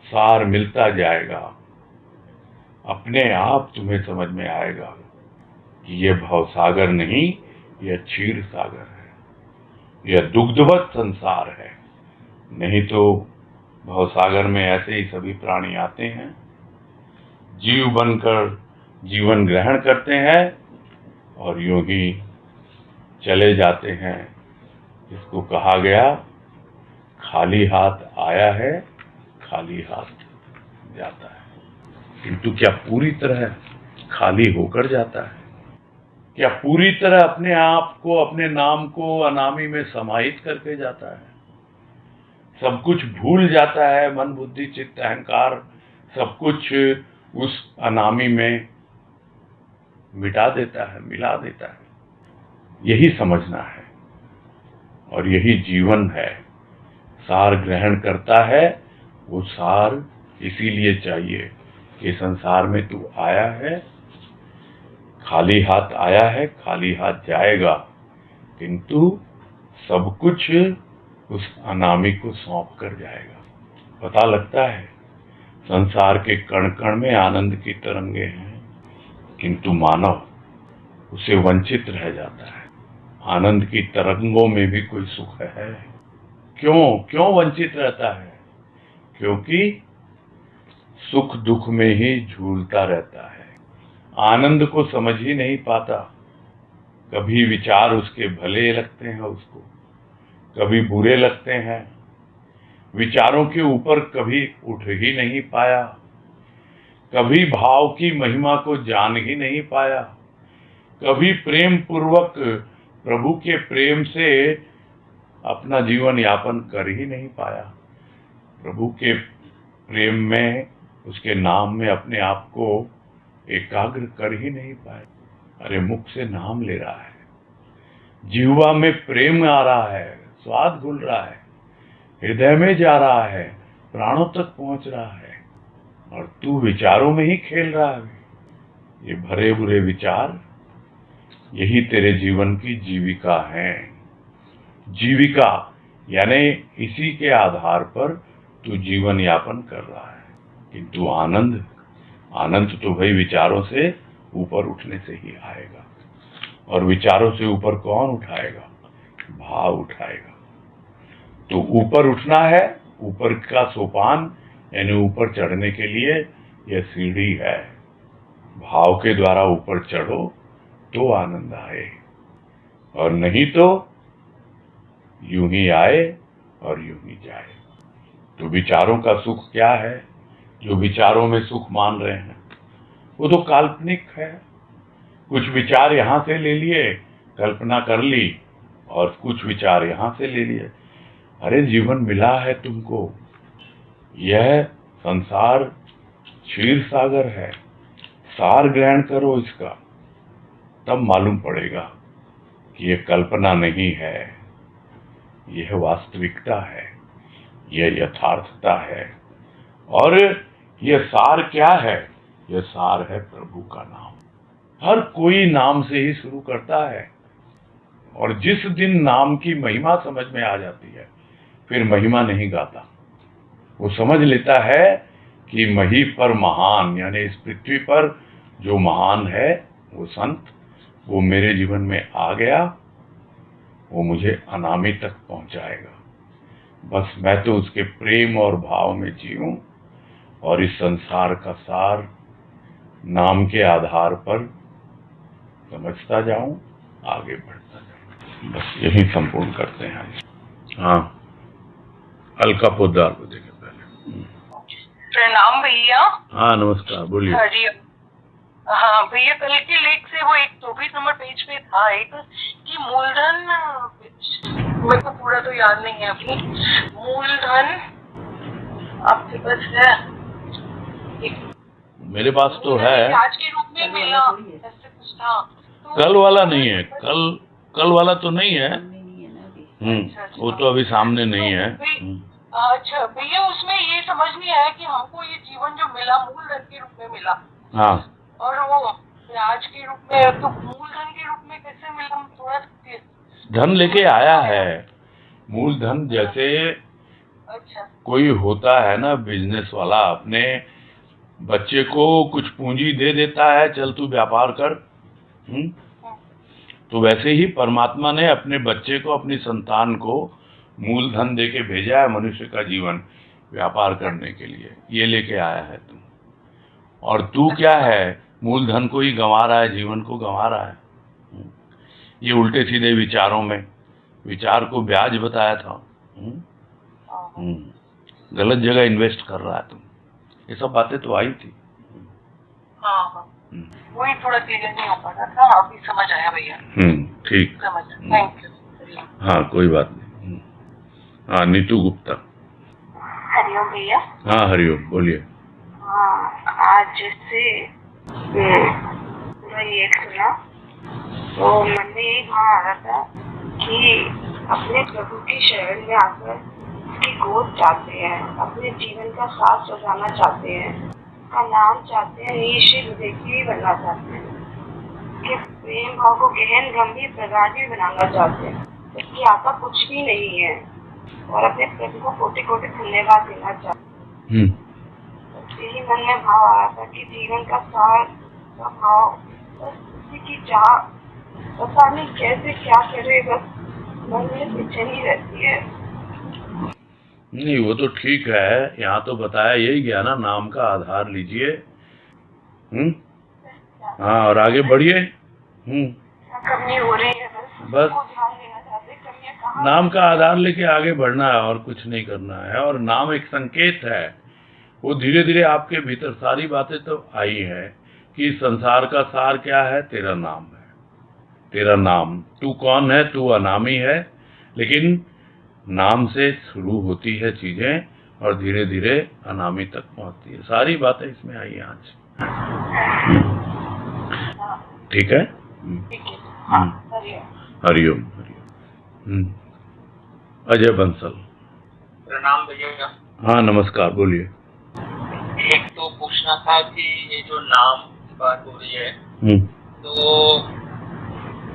सार मिलता जाएगा। अपने आप तुम्हें समझ में आएगा कि यह भवसागर नहीं, यह क्षीर सागर है, यह दुग्धवत संसार है। नहीं तो भवसागर में ऐसे ही सभी प्राणी आते हैं, जीव बनकर जीवन ग्रहण करते हैं और यूं ही चले जाते हैं। इसको कहा गया खाली हाथ आया है, खाली हाथ जाता है। किंतु क्या पूरी तरह खाली होकर जाता है? क्या पूरी तरह अपने आप को, अपने नाम को अनामी में समाहित करके जाता है? सब कुछ भूल जाता है, मन बुद्धि चित्त अहंकार सब कुछ उस अनामी में मिटा देता है, मिला देता है। यही समझना है और यही जीवन है। सार ग्रहण करता है, वो सार इसीलिए चाहिए कि संसार में तू आया है, खाली हाथ आया है, खाली हाथ जाएगा, किंतु सब कुछ उस अनामी को सौंप कर जाएगा। पता लगता है संसार के कण कण में आनंद की तरंगे हैं, किंतु मानव उसे वंचित रह जाता है। आनंद की तरंगों में भी कोई सुख है? क्यों वंचित रहता है? क्योंकि सुख दुख में ही झूलता रहता है, आनंद को समझ ही नहीं पाता। कभी विचार उसके भले लगते हैं उसको, कभी बुरे लगते हैं। विचारों के ऊपर कभी उठ ही नहीं पाया, कभी भाव की महिमा को जान ही नहीं पाया, कभी प्रेम पूर्वक प्रभु के प्रेम से अपना जीवन यापन कर ही नहीं पाया। प्रभु के प्रेम में, उसके नाम में अपने आप को एकाग्र कर ही नहीं पाए। अरे मुख से नाम ले रहा है, जीवा में प्रेम आ रहा है, स्वाद घुल रहा है, हृदय में जा रहा है, प्राणों तक पहुंच रहा है, और तू विचारों में ही खेल रहा है। ये भरे बुरे विचार, यही तेरे जीवन की जीविका है। जीविका यानी इसी के आधार पर तू जीवन यापन कर रहा है। किंतु आनंद तो भाई विचारों से ऊपर उठने से ही आएगा। और विचारों से ऊपर कौन उठाएगा? भाव उठाएगा। तो ऊपर उठना है, ऊपर का सोपान यानी ऊपर चढ़ने के लिए यह सीढ़ी है। भाव के द्वारा ऊपर चढ़ो तो आनंद आए, और नहीं तो यूं ही आए और यूं ही जाए। तो विचारों का सुख क्या है? जो विचारों में सुख मान रहे हैं वो तो काल्पनिक है। कुछ विचार यहां से ले लिए, कल्पना कर ली, और कुछ विचार यहां से ले लिए। अरे जीवन मिला है तुमको, यह संसार क्षीर सागर है। सार ग्रहण करो इसका, तब मालूम पड़ेगा कि यह कल्पना नहीं है, यह वास्तविकता है, यह यथार्थता है। और यह सार क्या है? यह सार है प्रभु का नाम। हर कोई नाम से ही शुरू करता है, और जिस दिन नाम की महिमा समझ में आ जाती है, फिर महिमा नहीं गाता। वो समझ लेता है कि मही पर महान, यानी इस पृथ्वी पर जो महान है वो संत, वो मेरे जीवन में आ गया, वो मुझे अनामी तक पहुंचाएगा। बस मैं तो उसके प्रेम और भाव में जीऊं, और इस संसार का सार नाम के आधार पर समझता जाऊं, आगे बढ़ता जाऊं। बस यही संपूर्ण करते हैं। हाँ, अलका पोद्दार को देखे पहले।
प्रणाम भैया।
हाँ नमस्कार, बोलिए।
हरि। हाँ भैया, कल के लेख से वो एक 24 नंबर पेज पे था एक कि मूलधन, मेरे को पूरा तो याद नहीं है अभी, मूलधन आपके पास है?
मेरे पास तो है।
ब्याज के रूप में मिला, ऐसे कुछ था। तो
कल वाला नहीं है, कल वाला तो नहीं है। वो तो अभी सामने नहीं है।
अच्छा भैया, उसमें ये समझ नहीं आया कि हमको ये जीवन जो मिला मूलधन के रूप में मिला,
हाँ,
और वो ब्याज के रूप में, तो मूलधन के रूप में कैसे मिला? हम थोड़ा
धन लेके आया है। मूलधन जैसे
अच्छा
कोई होता है ना बिजनेस वाला, अपने बच्चे को कुछ पूंजी दे देता है, चल तू व्यापार कर। तो वैसे ही परमात्मा ने अपने बच्चे को, अपनी संतान को मूलधन दे के भेजा है मनुष्य का जीवन व्यापार करने के लिए। ये लेके आया है तू, और तू क्या है, मूलधन को ही गंवा रहा है, जीवन को गंवा रहा है। ये उल्टे सीधे विचारों में, विचार को ब्याज बताया था। गलत जगह इन्वेस्ट कर रहा है तुम, ये सब बातें तो आई थी।
हाँ, वही थोड़ा क्लियर नहीं हो पा रहा था, अभी समझ आया भैया।
ठीक,
समझ, थैंक यू।
हाँ कोई बात नहीं। हाँ नीतू गुप्ता।
हरिओम भैया।
हाँ हरिओम, बोलिए।
हाँ, आज जैसे पूरा ये सुना तो मन में यही भाव आ रहा था कि अपने प्रभु की शरण में आकर उसकी गोद चाहते हैं, अपने जीवन का साथ सजाना चाहते हैं, का नाम चाहते हैं, निश्चित देखी बनना चाहते हैं, कि प्रेम भाव को गहन गंभीर प्रगाढ़ भी बनाना चाहते हैं, उसकी आता कुछ भी नहीं है, और अपने प्रभु को कोटि कोटि धन्यवाद देना चाहते हैं। यही मन में भाव आ रहा था कि जीवन का सार का भाव बस उसी की चाह, पता नहीं कैसे क्या करे, बस मन में बेचैनी रहती है।
नहीं वो तो ठीक है, यहाँ तो बताया यही गया ना, नाम का आधार लीजिए। हाँ और आगे बढ़िए।
कमी हो रही है, बस ध्यान देना चाहते, कमियां कहाँ?
नाम का आधार लेके आगे बढ़ना है और कुछ नहीं करना है। और नाम एक संकेत है, वो धीरे धीरे आपके भीतर सारी बातें तो आई है कि संसार का सार क्या है, तेरा नाम है, तेरा नाम। तू कौन है, तू अनामी है, लेकिन नाम से शुरू होती है चीजें और धीरे धीरे अनामी तक पहुंचती है। सारी बातें इसमें आई हैं आज। ठीक है। हरिओम हरिओम। अजय बंसल।
प्रणाम भैया।
हाँ नमस्कार, बोलिए।
एक तो पूछना था कि ये जो नाम की बात हो रही है, तो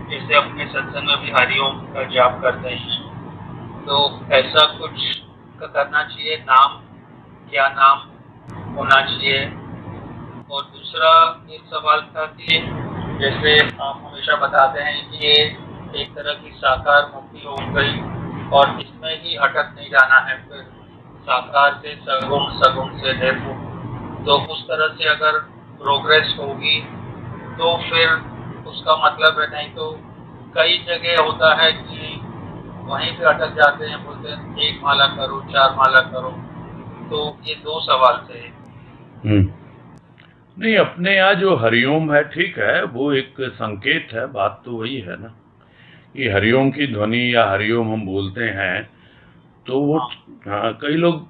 जैसे अपने सत्संग में भी हरिओम का जाप करते हैं, तो ऐसा कुछ करना चाहिए, नाम क्या नाम होना चाहिए? और दूसरा एक सवाल था कि जैसे आप हमेशा बताते हैं कि ये एक तरह की साकार मुक्ति हो गई और इसमें ही अटक नहीं जाना है, फिर साकार से सगुण, सगुण से निर्गुण, तो उस तरह से अगर प्रोग्रेस होगी तो फिर उसका मतलब है, नहीं तो कई जगह होता है कि वहीं पे अटक जाते हैं, बोलते हैं 1 माला करो, 4 माला करो। तो ये 2 सवाल थे।
नहीं, अपने यहाँ जो हरिओम है ठीक है, वो एक संकेत है, बात तो वही है ना कि हरिओम की ध्वनि या हरिओम हम बोलते हैं तो वो कई लोग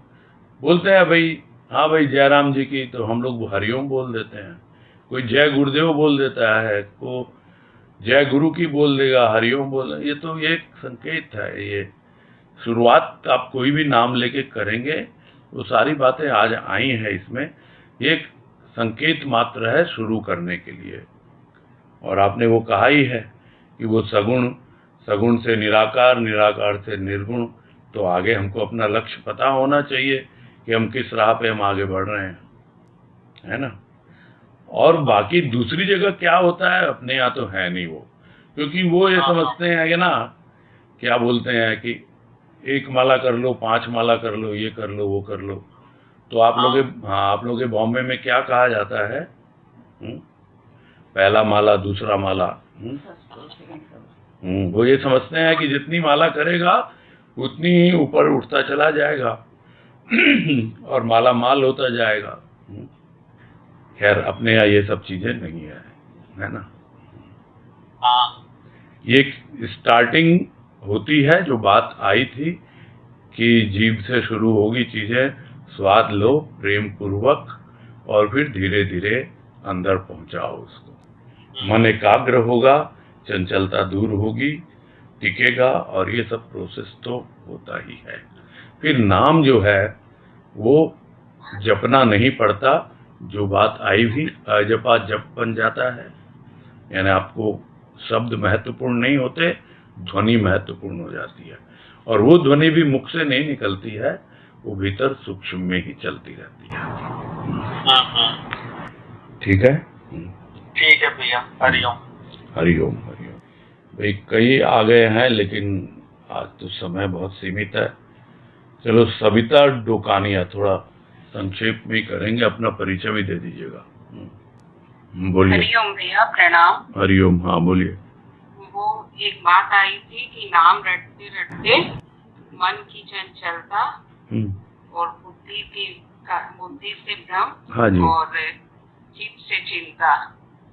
बोलते हैं भाई, हाँ भाई जयराम जी की, तो हम लोग हरिओम बोल देते हैं। कोई जय गुरुदेव बोल देता है, को जय गुरु की बोल देगा, हरिओम बोल। ये तो एक संकेत है। ये शुरुआत आप कोई भी नाम लेके करेंगे, वो सारी बातें आज आई हैं इसमें। ये एक संकेत मात्र है शुरू करने के लिए। और आपने वो कहा ही है कि वो सगुण, सगुण से निराकार, निराकार से निर्गुण। तो आगे हमको अपना लक्ष्य पता होना चाहिए कि हम किस राह पे हम आगे बढ़ रहे हैं, है ना। और बाकी दूसरी जगह क्या होता है अपने यहाँ तो है नहीं वो, क्योंकि वो ये समझते हैं कि ना, क्या बोलते हैं कि 1 माला कर लो, 5 माला कर लो, ये कर लो, वो कर लो। तो आप लोग के बॉम्बे में क्या कहा जाता है? पहला माला, दूसरा माला। वो ये समझते हैं कि जितनी माला करेगा उतनी ही ऊपर उठता चला जाएगा और माला माल होता जाएगा। खैर अपने यहाँ ये सब चीजें नहीं है ना। ये स्टार्टिंग होती है, जो बात आई थी कि जीभ से शुरू होगी चीजें, स्वाद लो प्रेम पूर्वक और फिर धीरे धीरे अंदर पहुंचाओ उसको। मन एकाग्र होगा, चंचलता दूर होगी, टिकेगा, और ये सब प्रोसेस तो होता ही है। फिर नाम जो है वो जपना नहीं पड़ता, जो बात आई भी, अजपा जप बन जाता है। यानी आपको शब्द महत्वपूर्ण नहीं होते, ध्वनि महत्वपूर्ण हो जाती है। और वो ध्वनि भी मुख से नहीं निकलती है, वो भीतर सूक्ष्म में ही चलती रहती है। ठीक है,
ठीक है भैया। हरिओम
हरिओम हरिओम। भाई कई आ गए हैं, लेकिन आज तो समय बहुत सीमित है। चलो सविता डोकानिया थोड़ा संक्षेप में करेंगे, अपना परिचय भी दे दीजिएगा। बोलिए।
हरिओम भैया, प्रणाम।
हरिओम, हाँ बोलिए।
वो एक बात आई थी कि नाम रटते रटते मन की चंचलता और बुद्धि से भ्रम,
हाँ जी।
और चित्त से चिंता,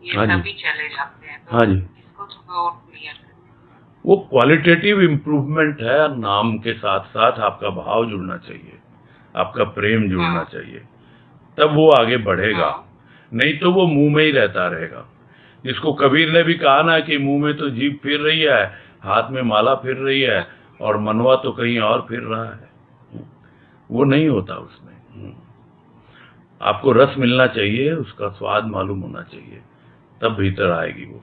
ये
हाँ जी।
सभी चले जाते हैं। तो
हाँ जी।
इसको थोड़ा और क्लियर करें।
वो क्वालिटेटिव इम्प्रूवमेंट है। नाम के साथ साथ आपका भाव जुड़ना चाहिए, आपका प्रेम जुड़ना चाहिए, तब वो आगे बढ़ेगा। नहीं तो वो मुंह में ही रहता रहेगा। जिसको कबीर ने भी कहा ना कि मुंह में तो जीभ फिर रही है, हाथ में माला फिर रही है, और मनवा तो कहीं और फिर रहा है। वो नहीं होता उसमें। आपको रस मिलना चाहिए, उसका स्वाद मालूम होना चाहिए, तब भीतर आएगी वो।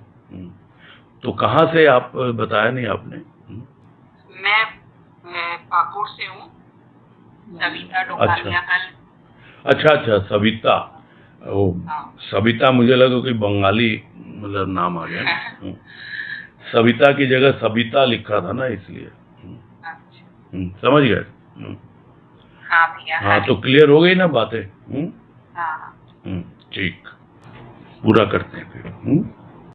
तो कहाँ से आप बताया नहीं आपने?
मैं पाकुड़ से हूँ, सविता डोकानिया कल।
अच्छा, सविता। ओ,
हाँ।
सविता मुझे लगा कि बंगाली मतलब नाम आ गया। सविता की जगह सविता लिखा था ना, इसलिए।
अच्छा।
समझ गए।
हाँ भैया।
हाँ, तो क्लियर हो गई ना बातें।
हाँ।
ठीक, पूरा करते हैं फिर।